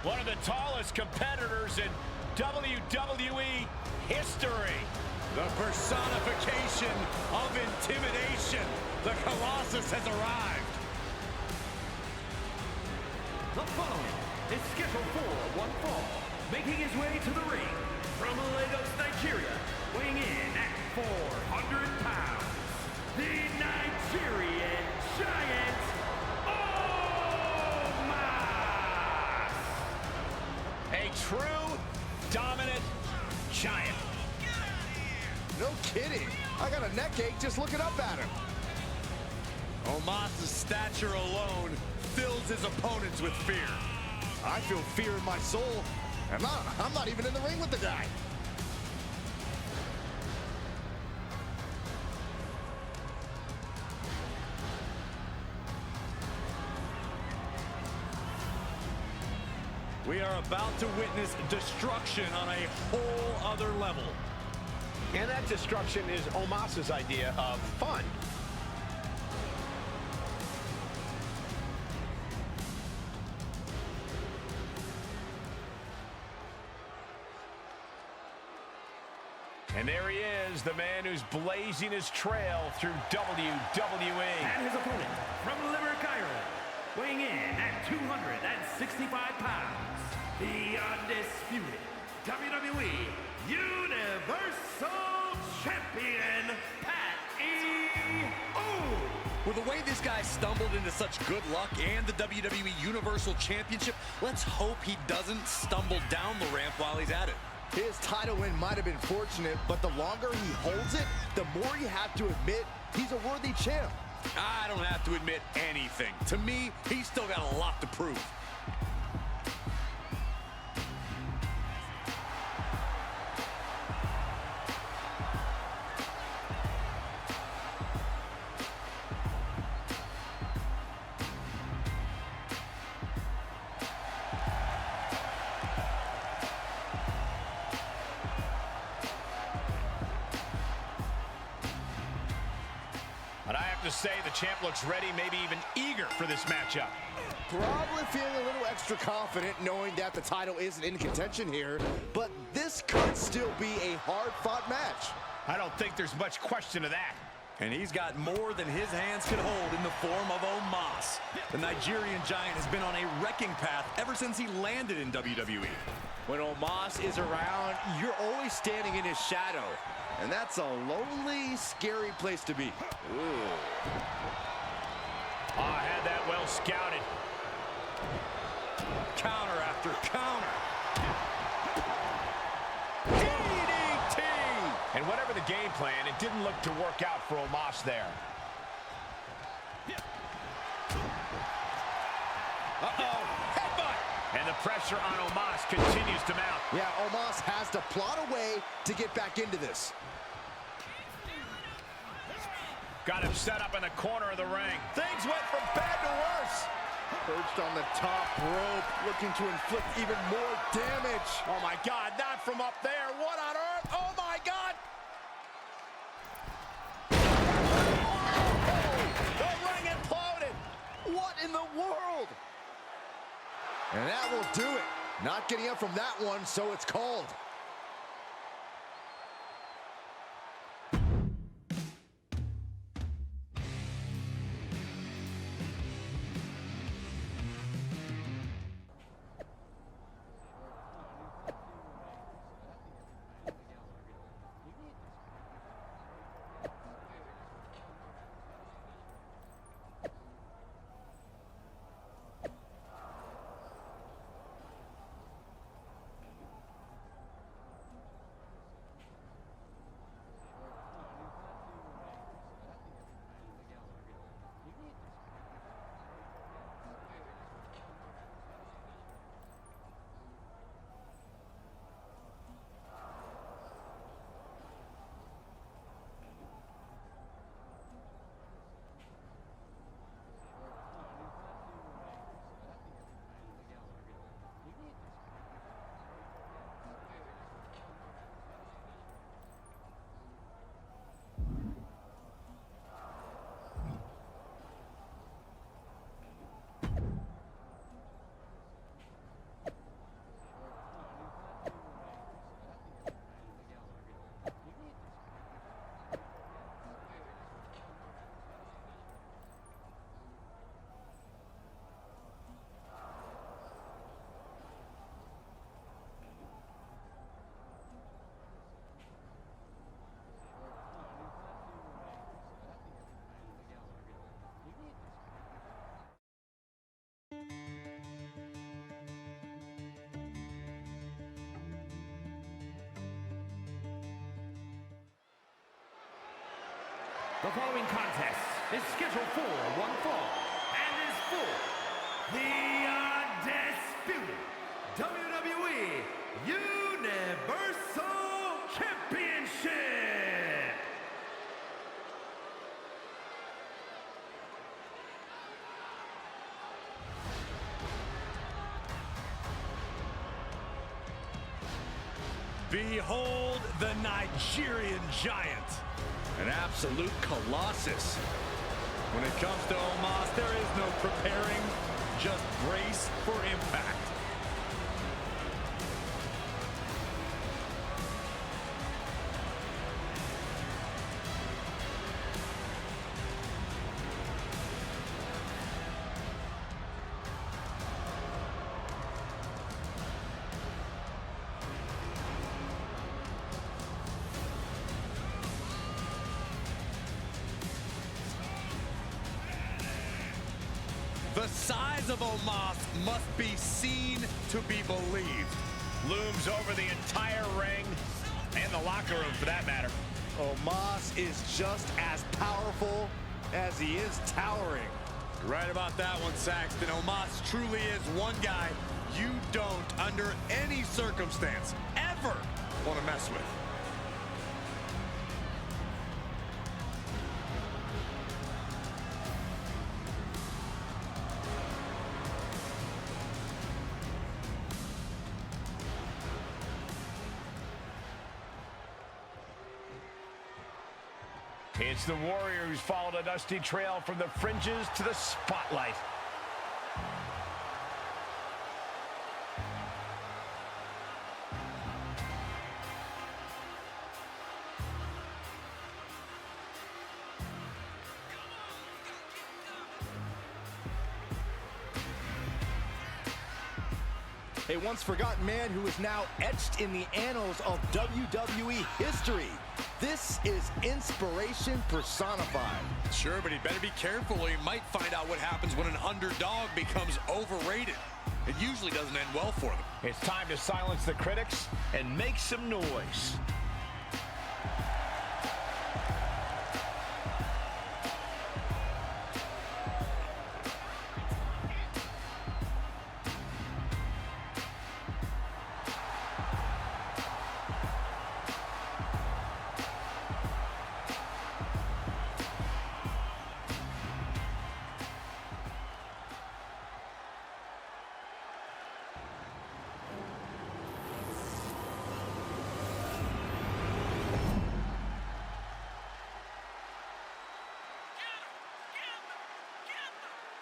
One of the tallest competitors in WWE history. The personification of intimidation. The Colossus has arrived. The following is scheduled for one fall. Making his way to the ring from Lagos, Nigeria, weighing in at 400 pounds, the Nigerian Giant, Omos! A true dominant giant. No kidding. I got a neck ache just looking up at him. Omos' stature alone fills his opponents with fear. I feel fear in my soul. I'm not even in the ring with the guy. We are about to witness destruction on a whole other level. And that destruction is Omos' idea of fun. And there he is, the man who's blazing his trail through WWE. And his opponent from Limerick, Ireland, weighing in at 265 pounds, the Undisputed WWE Universal Champion, With the way this guy stumbled into such good luck and the WWE Universal Championship, let's hope he doesn't stumble down the ramp while he's at it. His title win might have been fortunate, but the longer he holds it, the more you have to admit he's a worthy champ. I don't have to admit anything. To me, he's still got a lot to prove. And I have to say, the champ looks ready, maybe even eager for this matchup. Probably feeling a little extra confident knowing that the title isn't in contention here, but this could still be a hard-fought match. I don't think there's much question of that. And he's got more than his hands can hold in the form of Omos. The Nigerian Giant has been on a wrecking path ever since he landed in WWE. When Omos is around, you're always standing in his shadow. And that's a lonely, scary place to be. Ooh. I had that well scouted. Counter after counter. DDT! And whatever the game plan, it didn't look to work out for Omos there. Uh-oh, headbutt! And the pressure on Omos continues to mount. Yeah, Omos has to plot a way to get back into this. Got him set up in the corner of the ring. Things went from bad to worse. Perched on the top rope, looking to inflict even more damage. Oh my God, not from up there. What on earth? Oh my God! The ring imploded. What in the world? And that will do it. Not getting up from that one, so it's called. The following contest is scheduled for one fall and is for the Undisputed WWE Universal Championship. Behold the Nigerian giant. An absolute colossus. When it comes to Omos, there is no preparing, just brace for impact. The size of Omos must be seen to be believed. Looms over the entire ring and the locker room for that matter. Omos is just as powerful as he is towering. Right about that one, Saxton. Omos truly is one guy you don't, under any circumstance, ever want to mess with. It's the Warrior who's followed a dusty trail from the fringes to the spotlight. A once forgotten man who is now etched in the annals of WWE history. This is inspiration personified. Sure, but he better be careful or he might find out what happens when an underdog becomes overrated. It usually doesn't end well for them. It's time to silence the critics and make some noise.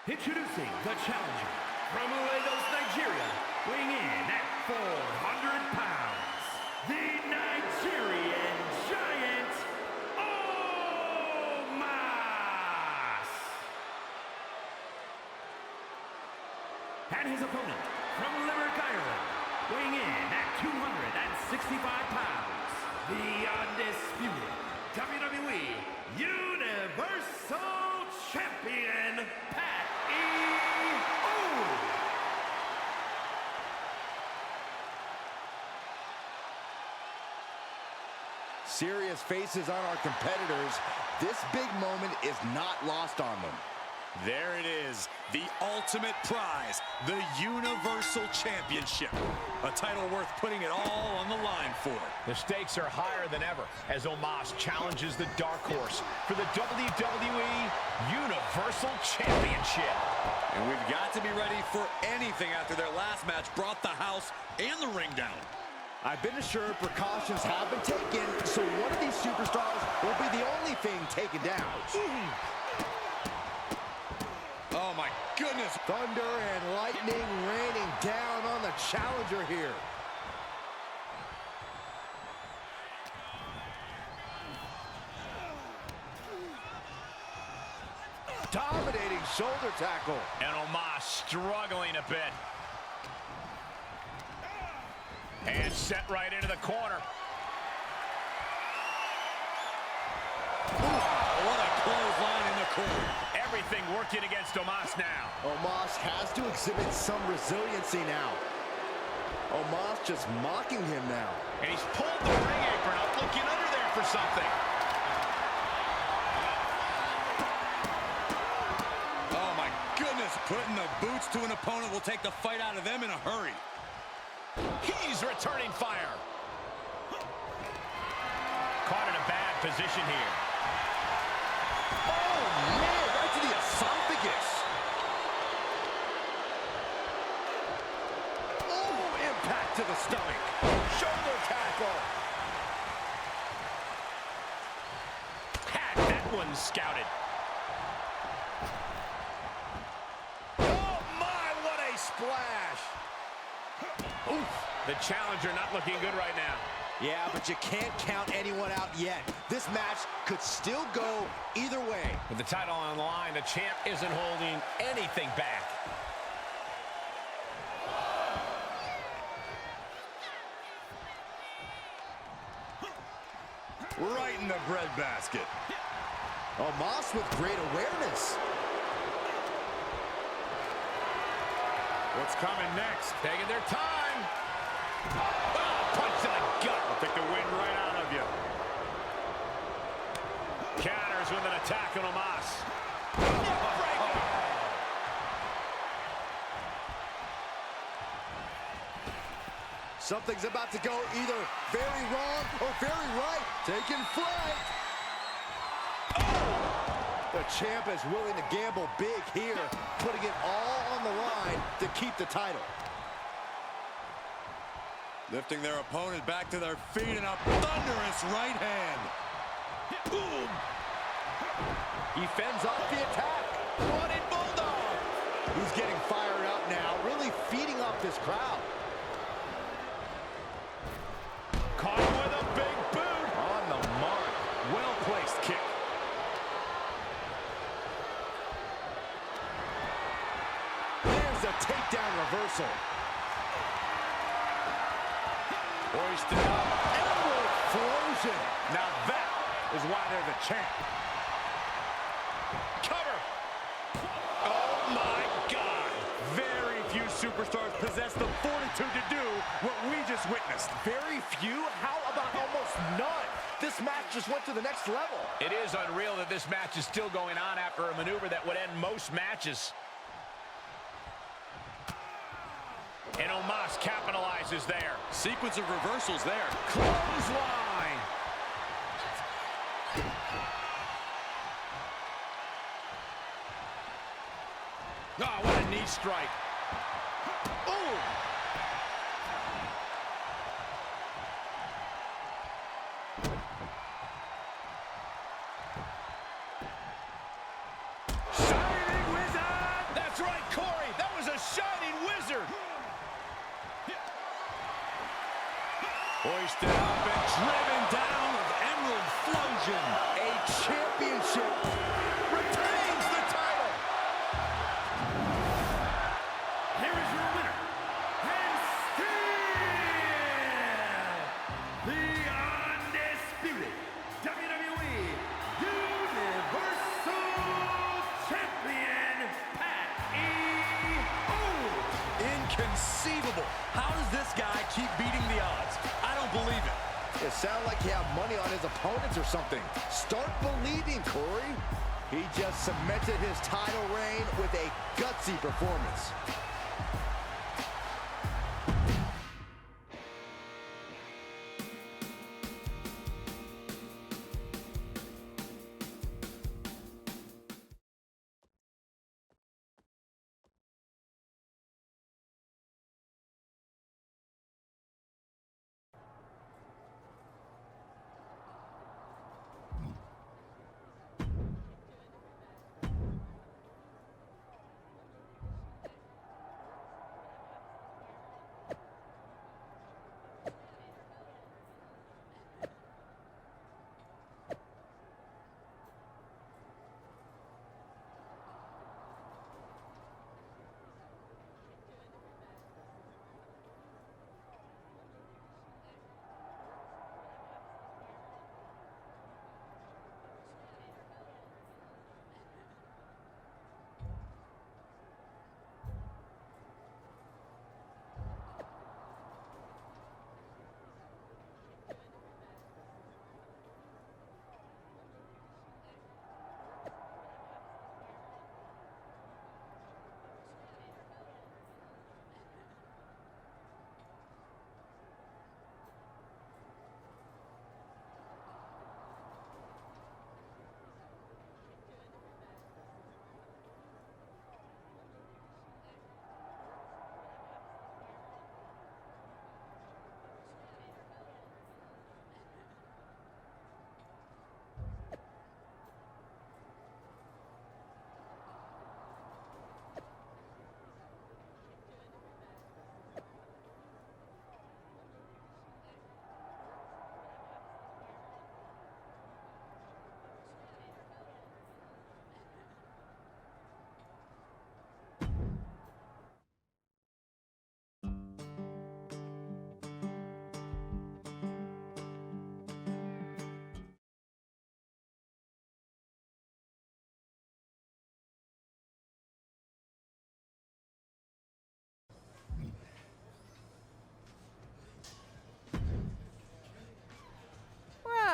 Introducing the challenger from Lagos, Nigeria, weighing in at 400 pounds, the Nigerian giant, Omos! And his opponent from Limerick, Ireland, weighing in at 265 pounds, the undisputed WWE Universal Champion, Serious faces on our competitors. This big moment is not lost on them. There it is, the ultimate prize, the Universal Championship. A title worth putting it all on the line for. The stakes are higher than ever as Omos challenges the dark horse for the WWE Universal Championship. And we've got to be ready for anything after their last match brought the house and the ring down. I've been assured precautions have been taken, so one of these superstars will be the only thing taken down. Oh my goodness. Thunder and lightning raining down on the challenger here. Dominating shoulder tackle. And Omos struggling a bit. And set right into the corner. What a clothesline in the corner. Everything working against Omos now. Omos has to exhibit some resiliency now. Omos just mocking him now. And he's pulled the ring apron up, looking under there for something. boots to an opponent will take the fight out of them in a hurry. He's returning fire. Caught in a bad position here. Oh, man, right to the esophagus. Oh, impact to the stomach. Shoulder tackle. Had that one scouted. Oh, my, what a splash. Oof. The challenger not looking good right now. Yeah, but you can't count anyone out yet. This match could still go either way. With the title on the line, the champ isn't holding anything back. Right in the breadbasket. Omos with great awareness. What's coming next? Taking their time. Oh, punch to the gut. I'll take the wind right out of you. Counters with an attack on Omos. Something's about to go either very wrong or very right. Taking flight. Oh! The champ is willing to gamble big here, putting it all on the line to keep the title. Lifting their opponent back to their feet in a thunderous right hand. Boom! He fends off the attack. Running bulldog. He's getting fired up now, really feeding off this crowd. Caught him with a big boot. On the mark. Well-placed kick. There's a takedown reversal. Hoisted up. Elbow explosion. Now that is why they're the champ. Cover. Oh, my God. Very few superstars possess the fortitude to do what we just witnessed. Very few? How about almost none? This match just went to the next level. It is unreal that this match is still going on after a maneuver that would end most matches. And Omos capitalizes there. Sequence of reversals there. Clothesline. Oh, what a knee strike. Ooh! Shining Wizard! That's right, Corey. That was a Shining Wizard. Hoisted up and driven down with Emerald Flosion. A championship retains the title. Here is your winner, and still the undisputed WWE Universal Champion, Pat Inconceivable. How does this guy keep beating the odds? I don't believe it. It sounds like he had money on his opponents or something. Start believing, Corey. He just cemented his title reign with a gutsy performance.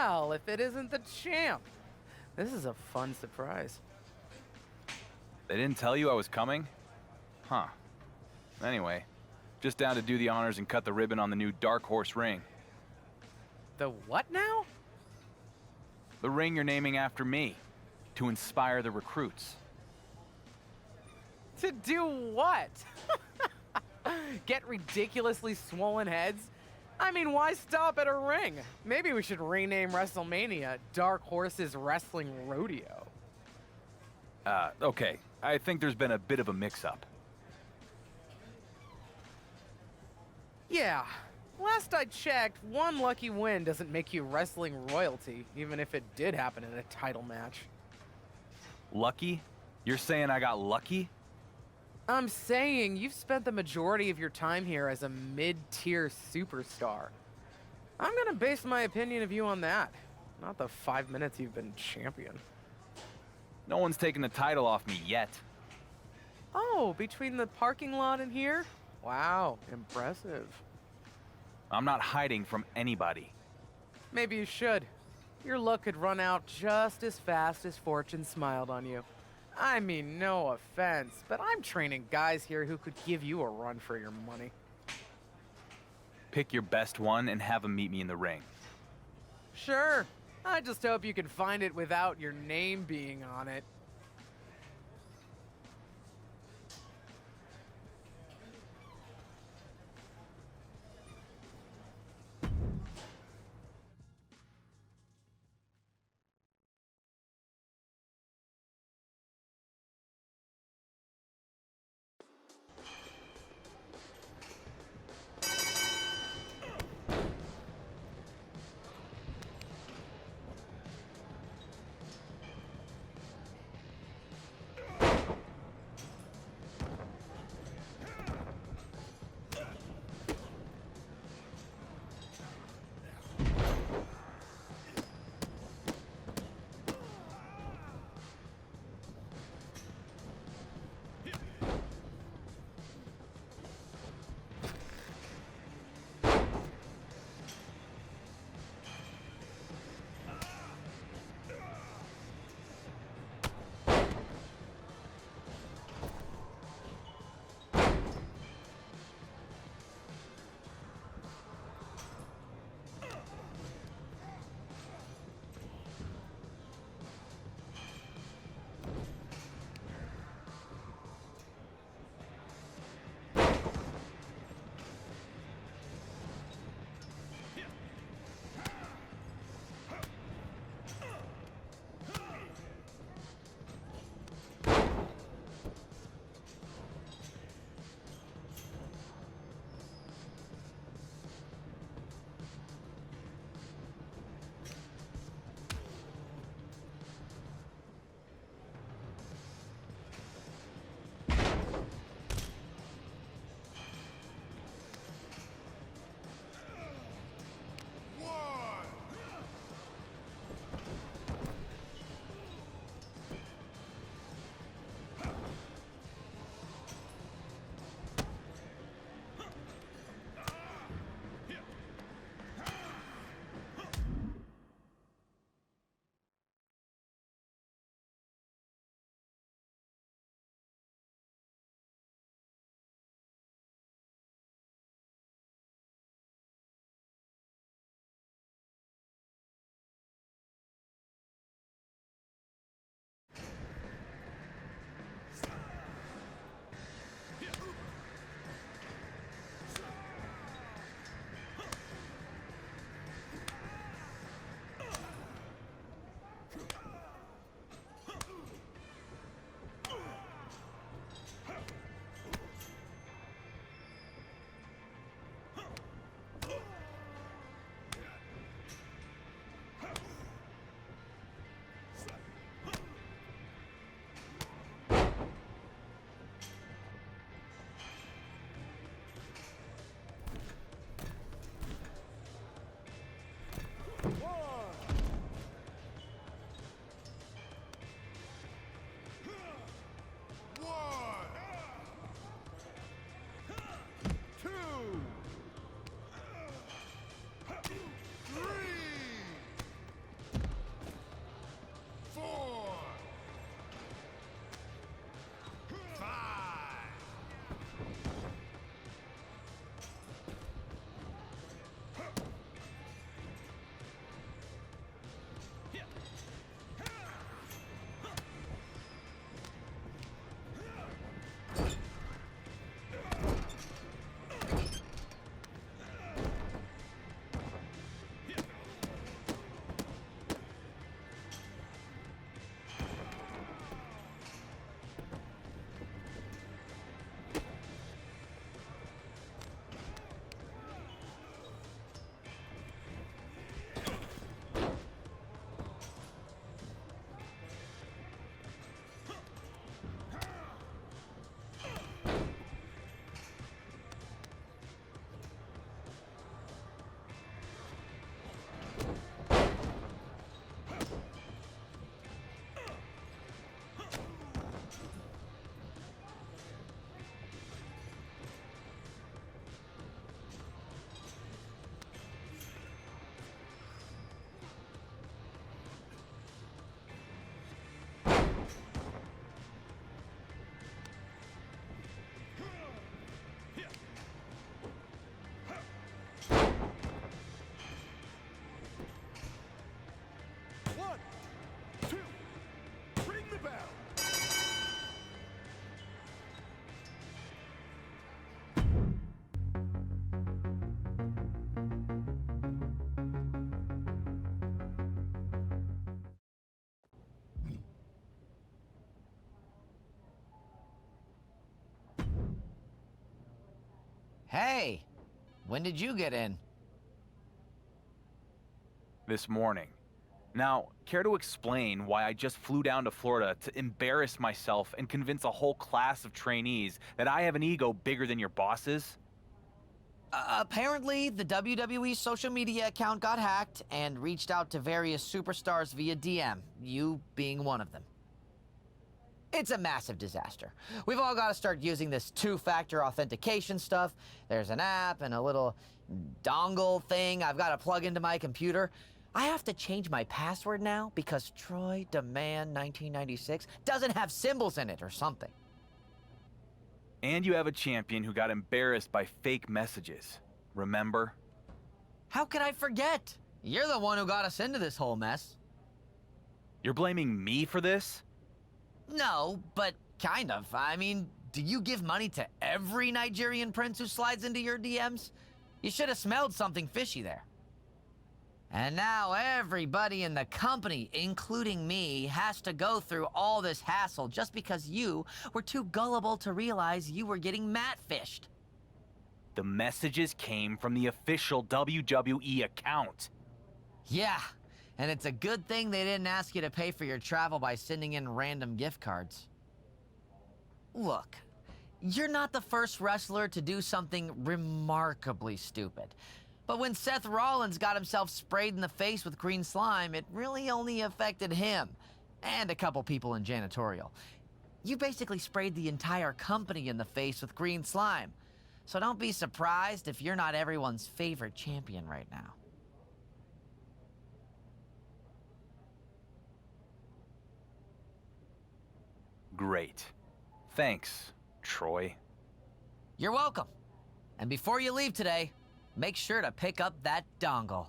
Well, if it isn't the champ. This is a fun surprise. They didn't tell you I was coming? Huh. Anyway, just down to do the honors and cut the ribbon on the new Dark Horse ring. The what now? The ring you're naming after me, to inspire the recruits. To do what? Get ridiculously swollen heads? I mean, why stop at a ring? Maybe we should rename WrestleMania Dark Horse's Wrestling Rodeo. Okay. I think there's been a bit of a mix-up. Yeah. Last I checked, one lucky win doesn't make you wrestling royalty, even if it did happen in a title match. Lucky? You're saying I got lucky? I'm saying you've spent the majority of your time here as a mid-tier superstar. I'm gonna base my opinion of you on that, not the 5 minutes you've been champion. No one's taken the title off me yet. Oh, between the parking lot and here? Wow, impressive. I'm not hiding from anybody. Maybe you should. Your luck could run out just as fast as fortune smiled on you. I mean, no offense, but I'm training guys here who could give you a run for your money. Pick your best one and have him meet me in the ring. Sure. I just hope you can find it without your name being on it. Hey, when did you get in? This morning. Now, care to explain why I just flew down to Florida to embarrass myself and convince a whole class of trainees that I have an ego bigger than your boss's? Apparently, the WWE social media account got hacked and reached out to various superstars via DM, you being one of them. It's a massive disaster. We've all got to start using this two-factor authentication stuff. There's an app and a little dongle thing I've got to plug into my computer. I have to change my password now because Troy Demand 1996 doesn't have symbols in it or something. And you have a champion who got embarrassed by fake messages. Remember? How could I forget? You're the one who got us into this whole mess. You're blaming me for this? No, but kind of. I mean, do you give money to every Nigerian prince who slides into your DMs? You should have smelled something fishy there. And now everybody in the company, including me, has to go through all this hassle just because you were too gullible to realize you were getting mat-fished. The messages came from the official WWE account. Yeah, and it's a good thing they didn't ask you to pay for your travel by sending in random gift cards. Look, you're not the first wrestler to do something remarkably stupid. But when Seth Rollins got himself sprayed in the face with green slime, it really only affected him and a couple people in janitorial. You basically sprayed the entire company in the face with green slime. So don't be surprised if you're not everyone's favorite champion right now. Great. Thanks, Troy. You're welcome. And before you leave today, make sure to pick up that dongle.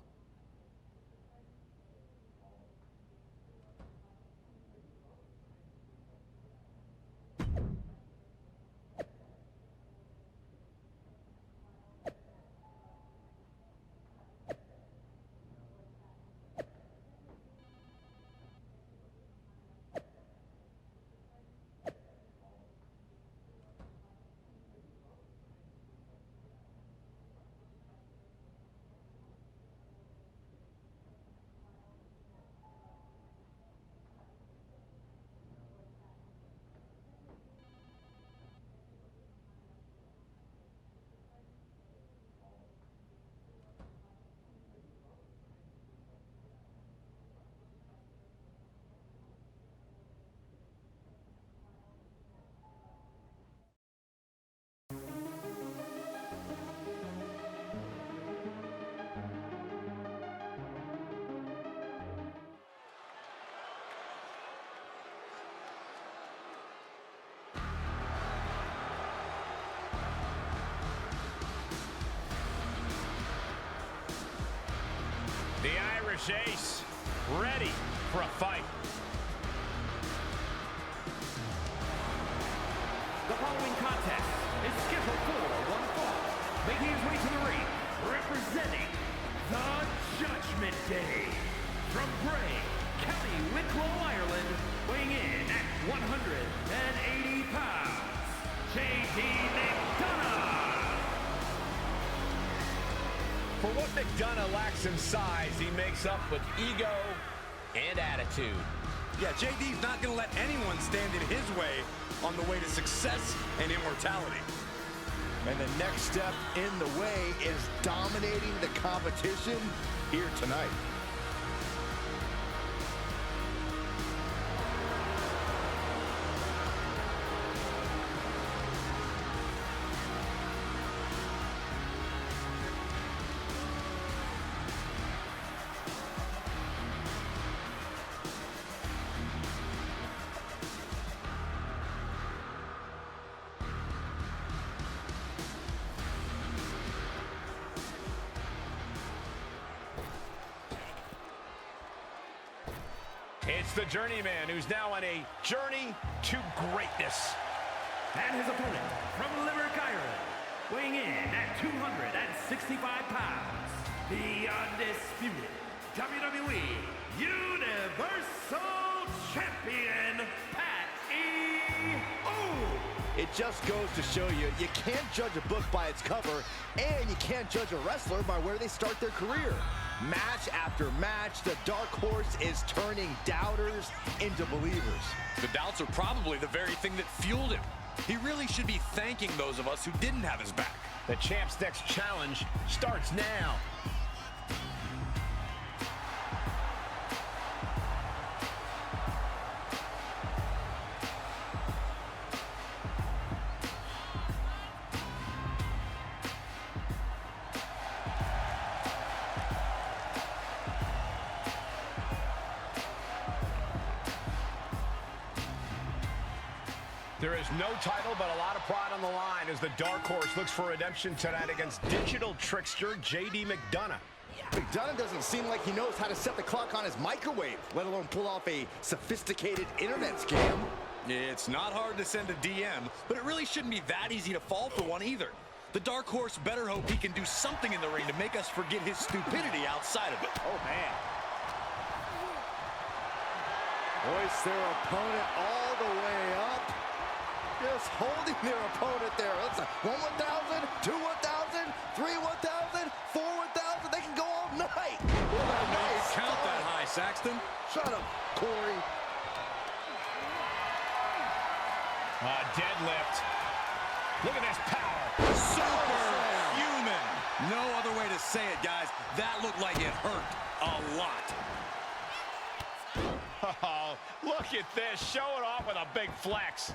The Irish Ace, ready for a fight. The following contest is scheduled for one fall. Making his way to the ring, representing the Judgment Day. From Bray, County Wicklow, Ireland, weighing in at 180 pounds, J.D. McDonough. For what McDonough lacks in size, he makes up with ego and attitude. Yeah, JD's not going to let anyone stand in his way on the way to success and immortality. And the next step in the way is dominating the competition here tonight. It's the Journeyman, who's now on a journey to greatness. And his opponent from Limerick, Ireland, weighing in at 265 pounds, the Undisputed WWE Universal Champion, Pat E. O. It just goes to show you, you can't judge a book by its cover, and you can't judge a wrestler by where they start their career. Match after match, the dark horse is turning doubters into believers. The doubts are probably the very thing that fueled him. He really should be thanking those of us who didn't have his back. The champ's next challenge starts now. There is no title, but a lot of pride on the line as the Dark Horse looks for redemption tonight against digital trickster J.D. McDonough. McDonough doesn't seem like he knows how to set the clock on his microwave, let alone pull off a sophisticated internet scam. It's not hard to send a DM, but it really shouldn't be that easy to fall for one either. The Dark Horse better hope he can do something in the ring to make us forget his stupidity outside of it. Oh, man. Hoist their opponent all the way up. Just holding their opponent there. That's a 1 1,000, 2 1,000, 3 1,000, 4 1,000. They can go all night. Nice Count that high, Saxton. Shut up, Corey. Deadlift. Look at this power. Superhuman. No other way to say it, guys. That looked like it hurt a lot. Oh, look at this. Showing off with a big flex.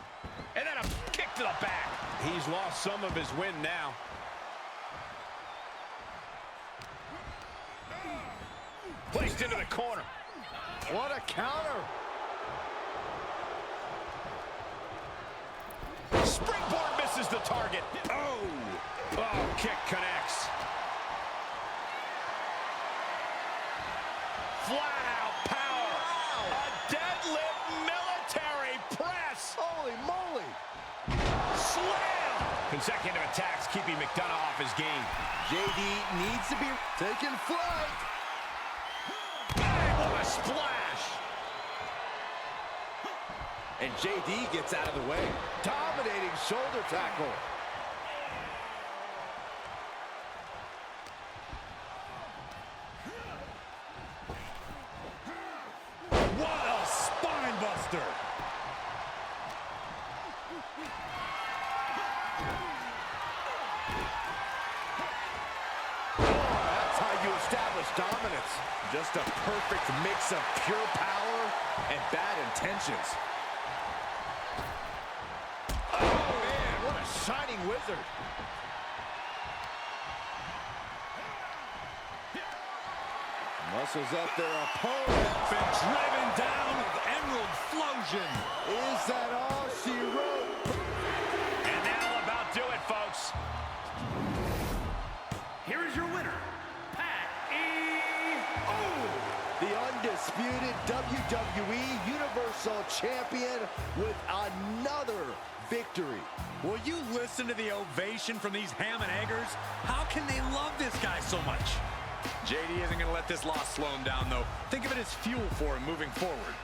And then a kick to the back. He's lost some of his wind now. Placed into the corner. What a counter. Springboard misses the target. Oh, kick connects. Flat out power. Wow. A deadlift military press. Holy moly. Slam. Consecutive attacks keeping McDonough off his game. JD needs to be taking flight. Bang, what a splash. And JD gets out of the way. Dominating shoulder tackle. What a spine buster. That's how you establish dominance. Just a perfect mix of pure power and bad intentions. Oh, man, what a shining wizard. Muscles up their opponent. Been driven down with Emerald Flosion. Is that all she wrote? And that'll about do it, folks. Here is your winner, Pat E.O. The undisputed WWE Universal Champion with another victory. Will you listen to the ovation from these ham and eggers? How can they love this guy so much? JD isn't going to let this loss slow him down, though. Think of it as fuel for him moving forward.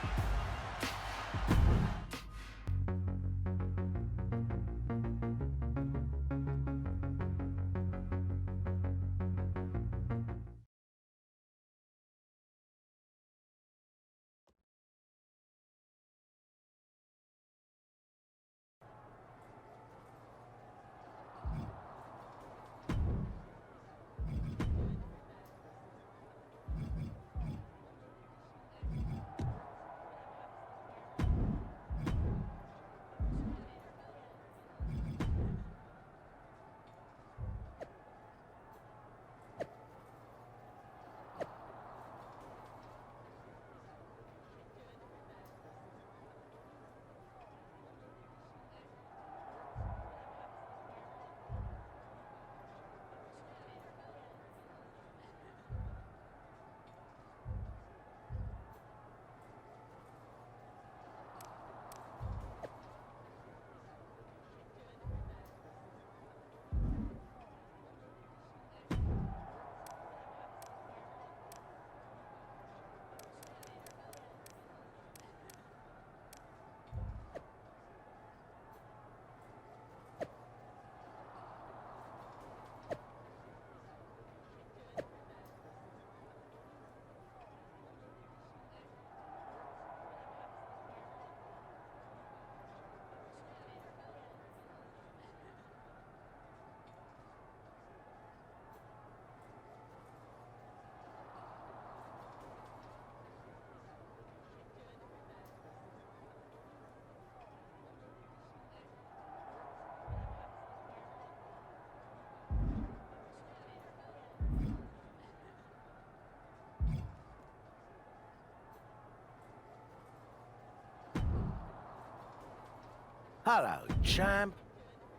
Hello, champ.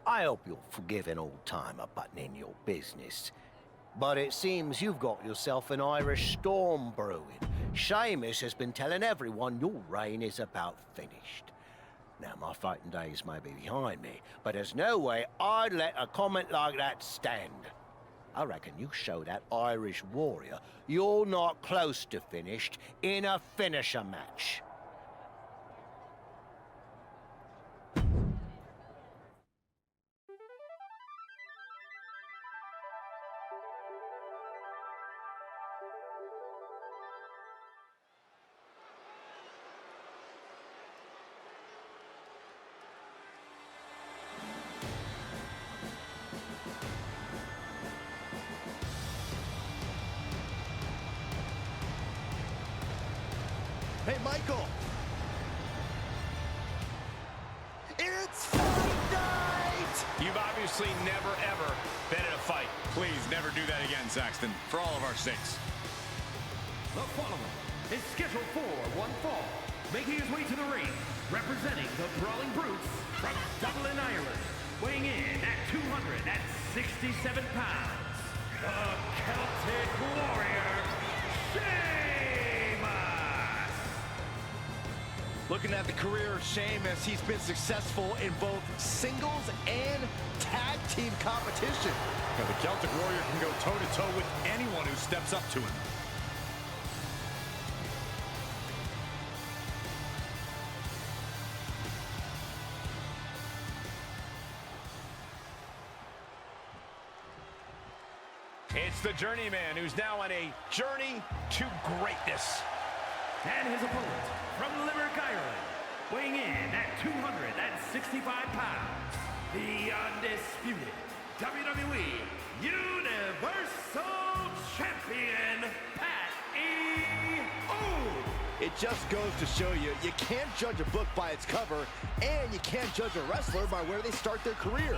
I hope you'll forgive an old-timer butting in your business. But it seems you've got yourself an Irish storm brewing. Sheamus has been telling everyone your reign is about finished. Now, my fighting days may be behind me, but there's no way I'd let a comment like that stand. I reckon you show that Irish warrior you're not close to finished in a finisher match. Hey, Michael. It's fight night! You've obviously never, ever been in a fight. Please never do that again, Saxton, for all of our sakes. The following is scheduled for one fall, making his way to the ring, representing the Brawling Brutes from Dublin, Ireland, weighing in at 267 pounds, the Celtic Warrior, Sheamus! Looking at the career of Sheamus, he's been successful in both singles and tag team competition. Now, the Celtic Warrior can go toe-to-toe with anyone who steps up to him. It's the Journeyman who's now on a journey to greatness. And his opponent from Limerick, Ireland, weighing in at 265 pounds, the Undisputed WWE Universal Champion, Pat E.O. It just goes to show you, you can't judge a book by its cover, and you can't judge a wrestler by where they start their career.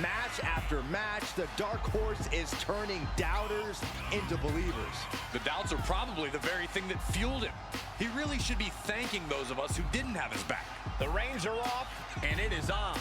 Match after match, the Dark Horse is turning doubters into believers. The doubts are probably the very thing that fueled him. He really should be thanking those of us who didn't have his back. The reins are off, and it is on.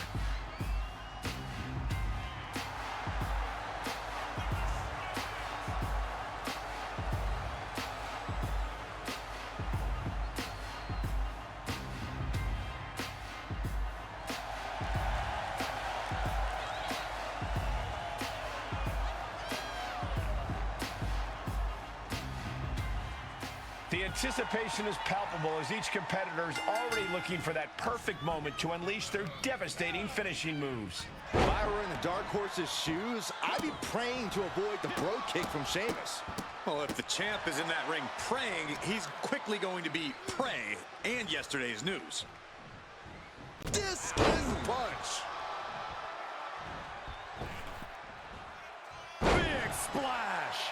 The anticipation is palpable as each competitor is already looking for that perfect moment to unleash their devastating finishing moves. If I were in the Dark Horse's shoes, I'd be praying to avoid the bro kick from Sheamus. Well, if the champ is in that ring praying, he's quickly going to be prey and yesterday's news. Discus punch. Big splash!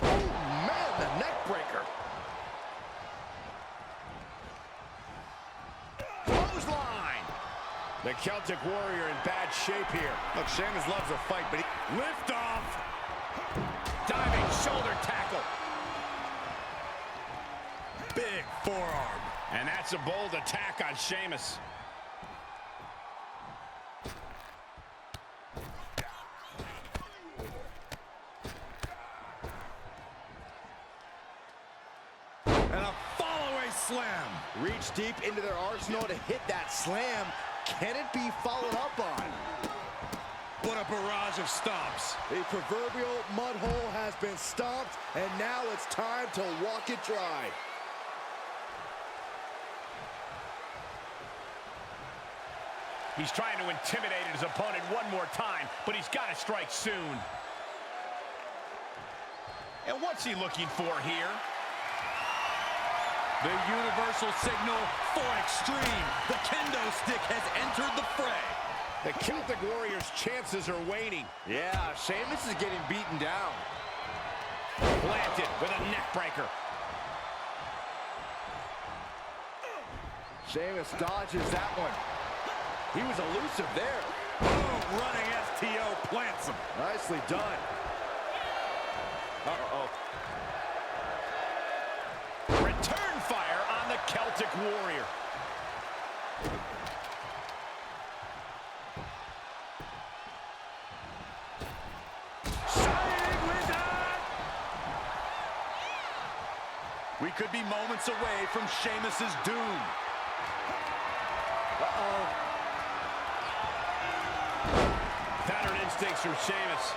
Man, the neck breaker. Clothesline! The Celtic Warrior in bad shape here. Look, Sheamus loves a fight, but he... Lift off! Diving shoulder tackle. Big forearm. And that's a bold attack on Sheamus. And a follow-away slam. Reach deep into their arsenal to hit that slam. Can it be followed up on? What a barrage of stomps. The proverbial mud hole has been stomped, and now it's time to walk it dry. He's trying to intimidate his opponent one more time, but he's got to strike soon. And what's he looking for here? The universal signal for extreme. The kendo stick has entered the fray. The Celtic Warrior's chances are waning. Yeah, Sheamus is getting beaten down. Planted with a neck breaker. Sheamus dodges that one. He was elusive there. Boom, running STO plants him. Nicely done. Uh-oh. Return fire on the Celtic warrior. We could be moments away from Sheamus's doom. Pattern instincts from Sheamus.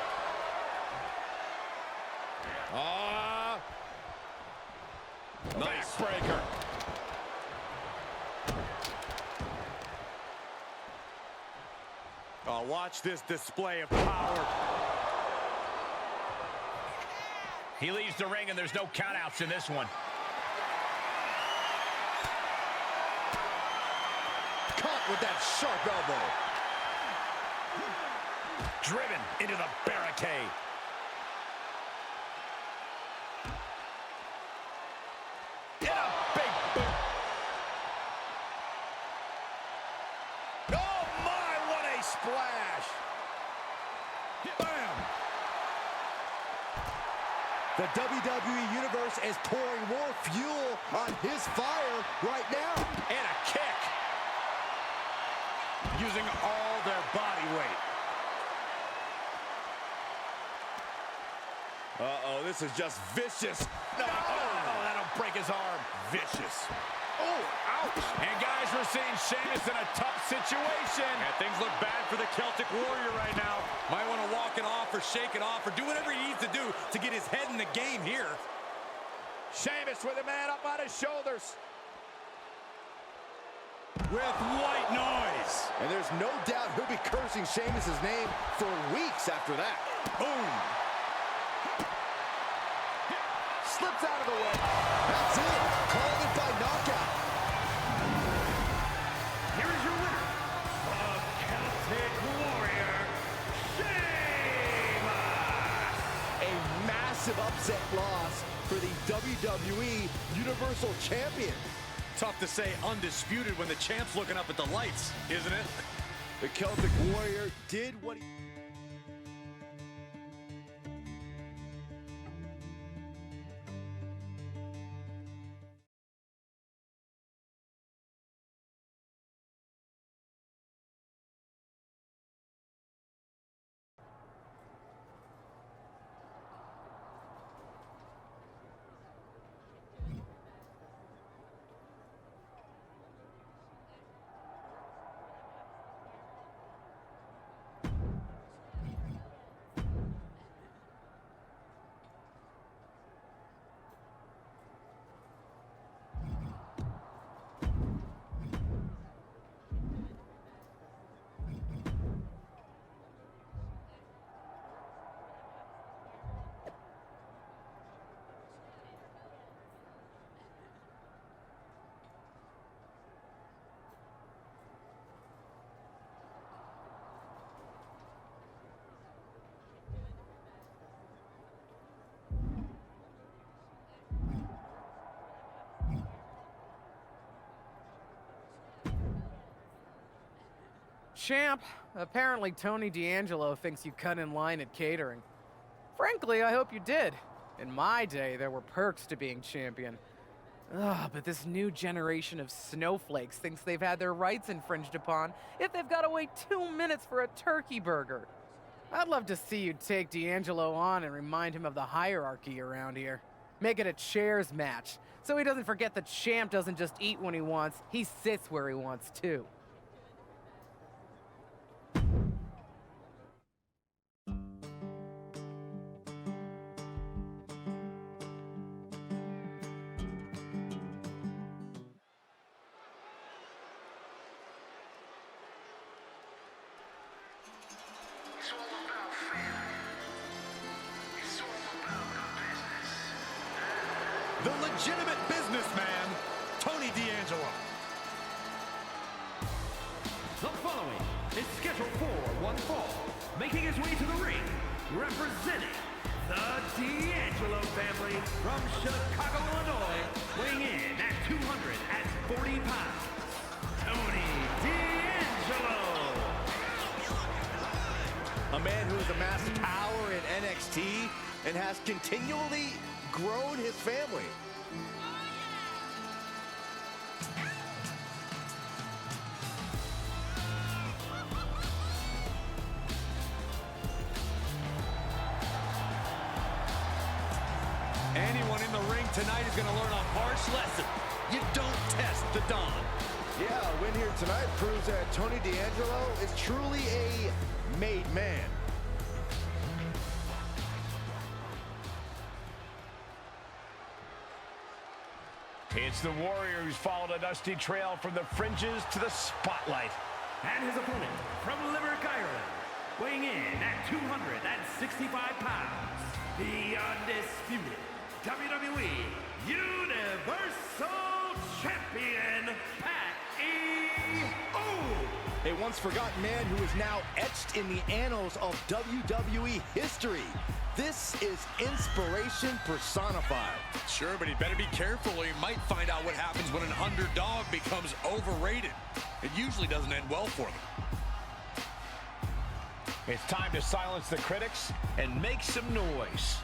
Nice breaker. Oh, watch this display of power. He leaves the ring, and there's no countouts in this one. Caught with that sharp elbow. Driven into the barricade. In a big boot. Oh my, what a splash. Bam! The WWE Universe is pouring more fuel on his fire right now. And a kick. Using all their body weight. Uh-oh, this is just vicious. No, that'll break his arm. Vicious. Oh, ouch. And guys, we're seeing Sheamus in a tough situation. And things look bad for the Celtic Warrior right now. Might want to walk it off or shake it off or do whatever he needs to do to get his head in the game here. Sheamus with a man up on his shoulders. With white noise. And there's no doubt he'll be cursing Sheamus' name for weeks after that. Boom. Slips out of the way. That's it. Called it by knockout. Here is your winner, the Celtic Warrior, Sheamus! A massive upset loss for the WWE Universal Champion. Tough to say undisputed when the champ's looking up at the lights, isn't it? The Celtic Warrior did what he... Champ, apparently Tony D'Angelo thinks you cut in line at catering. Frankly, I hope you did. In my day, there were perks to being champion. Ugh, but this new generation of snowflakes thinks they've had their rights infringed upon if they've got to wait 2 minutes for a turkey burger. I'd love to see you take D'Angelo on and remind him of the hierarchy around here. Make it a chairs match, so he doesn't forget the champ doesn't just eat when he wants, he sits where he wants too. The legitimate businessman, Tony D'Angelo. The following is scheduled for one fall, making his way to the ring, representing the D'Angelo family from Chicago, Illinois, weighing in at 240 pounds, Tony D'Angelo. A man who has amassed power in NXT and has continually grown his family. ring tonight is going to learn a harsh lesson. You don't test the Don. Yeah, a win here tonight proves that Tony D'Angelo is truly a made man. It's the Warrior who's followed a dusty trail from the fringes to the spotlight. And his opponent from Limerick, Ireland, weighing in at 265 pounds, the Undisputed WWE Universal Champion, A once forgotten man who is now etched in the annals of WWE history. This is inspiration personified. Sure, but he better be careful or he might find out what happens when an underdog becomes overrated. It usually doesn't end well for them. It's time to silence the critics and make some noise.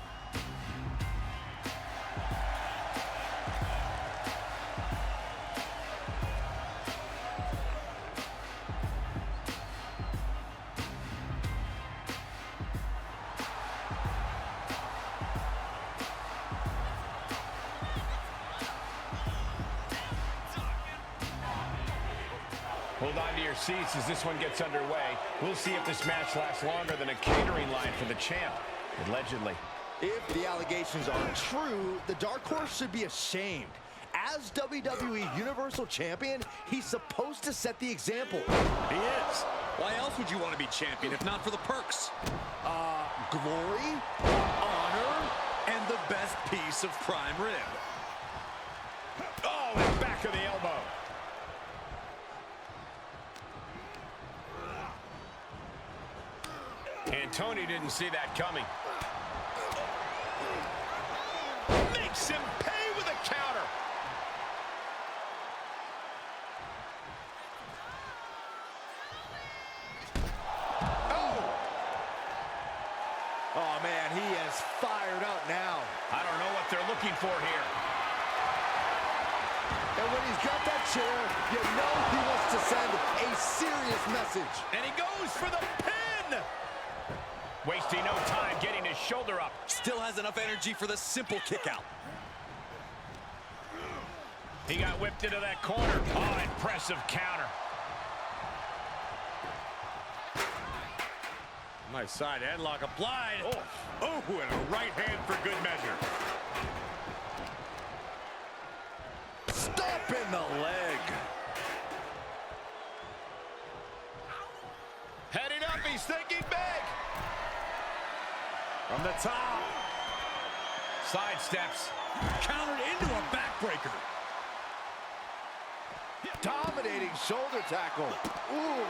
Hold on to your seats as this one gets underway. We'll see if this match lasts longer than a catering line for the champ, allegedly. If the allegations are true, the Dark Horse should be ashamed. As WWE Universal Champion, he's supposed to set the example. He is. Why else would you want to be champion if not for the perks? Glory, Honor, and the best piece of prime rib. Oh, and back of the elbow. And Tony didn't see that coming. Makes him pay with a counter. oh man, he is fired up now. I don't know what they're looking for here. And when he's got that chair, you know he wants to send a serious message. And he goes for the pin. Wasting no time getting his shoulder up. Still has enough energy for the simple kick out. He got whipped into that corner. Oh, impressive counter. Nice side headlock applied. Oh, and a right hand for good measure. Stop in the leg. Heading up, he's thinking big. From the top. Side steps. Countered into a backbreaker. Dominating shoulder tackle. Ooh,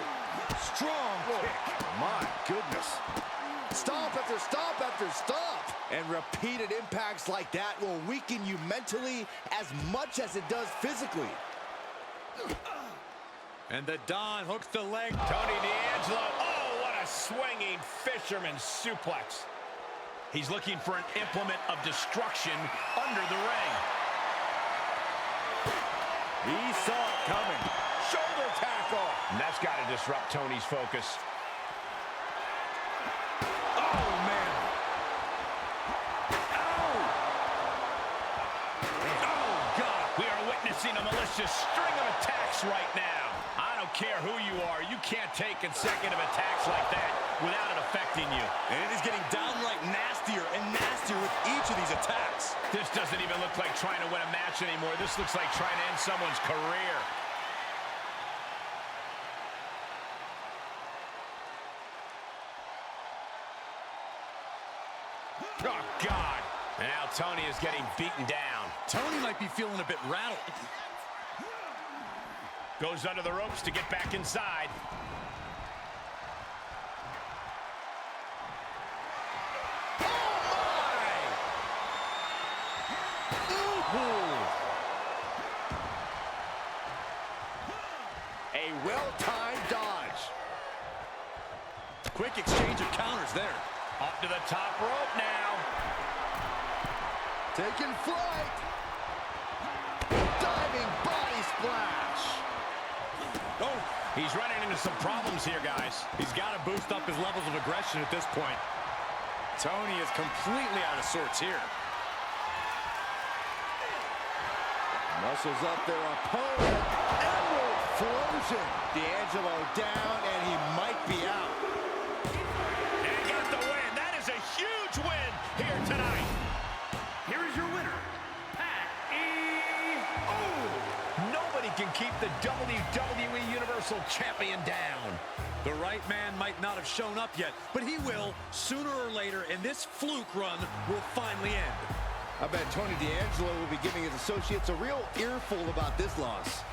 strong kick. My goodness. Stop after stop after stop. And repeated impacts like that will weaken you mentally as much as it does physically. And the Don hooks the leg. Tony D'Angelo. Oh, what a swinging fisherman suplex. He's looking for an implement of destruction under the ring. He saw it coming. Shoulder tackle. And that's got to disrupt Tony's focus. Oh, man. Ow. Oh, God. We are witnessing a malicious string of attacks right now. I don't care who you are. You can't take consecutive attacks like that without it affecting you. And it is getting downright nastier and nastier with each of these attacks. This doesn't even look like trying to win a match anymore. This looks like trying to end someone's career. Oh, God. And now Tony is getting beaten down. Tony might be feeling a bit rattled. Goes under the ropes to get back inside. A well-timed dodge. Quick exchange of counters there. Up to the top rope now. Taking flight. Diving body splash. Oh, He's running into some problems here, guys. he's got to boost up his levels of aggression at this point. Tony is completely out of sorts here. Muscles up their opponent. Emerald Flosion. D'Angelo down, and he might be out. And got the win. That is a huge win here tonight. Here is your winner, Pat Nobody can keep the WWE Universal Champion down. The right man might not have shown up yet, but he will sooner or later, and this fluke run will finally end. I bet Tony D'Angelo will be giving his associates a real earful about this loss.